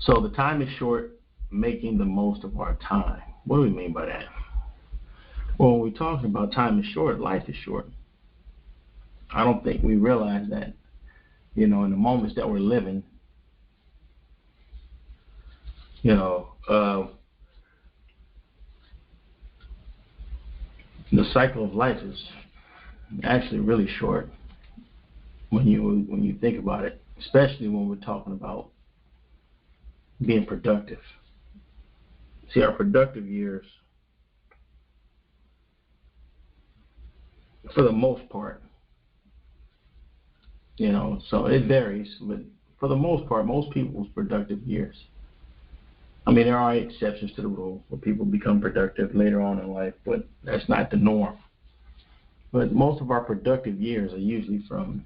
So the time is short, making the most of our time. What do we mean by that? Well, when we're talking about time is short, life is short. I don't think we realize that, in the moments that we're living, you know, uh, the cycle of life is actually really short when you think about it, especially when we're talking about being productive. See, our productive years, for the most part, so it varies, but for the most part, most people's productive years. I mean, there are exceptions to the rule where people become productive later on in life, but that's not the norm. But most of our productive years are usually from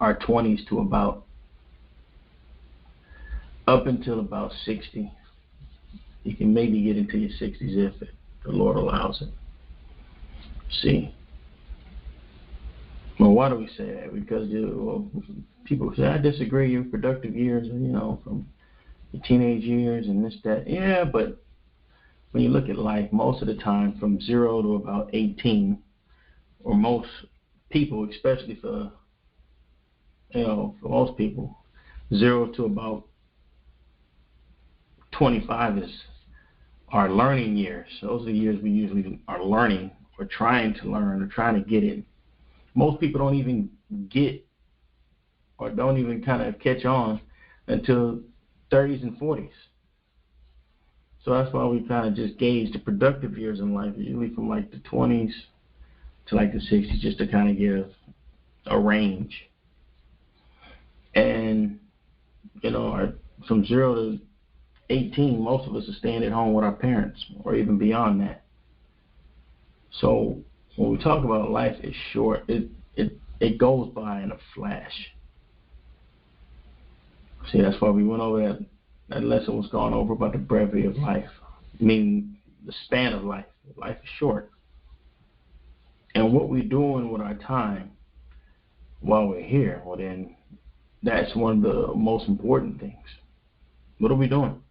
our 20s to up until about 60. You can maybe get into your 60s if the Lord allows it. See? Well, why do we say that? Because people say, I disagree, your productive years, from your teenage years and this, that. Yeah, but when you look at life, most of the time from 0 to about 18, or most people, especially for most people, 0 to about 25 is our learning years. Those are the years we usually are learning or trying to learn or trying to get in. Most people don't even get or don't even kind of catch on until 30s and 40s. So that's why we kind of just gauge the productive years in life, usually from like the 20s to like the 60s, just to kind of give a range. And, from 0 to 18, most of us are staying at home with our parents or even beyond that. So when we talk about life is short, it goes by in a flash. See, that's why we went over that lesson was gone over about the brevity of life, meaning the span of life. Life is short. And what we're doing with our time while we're here, well then, that's one of the most important things. What are we doing?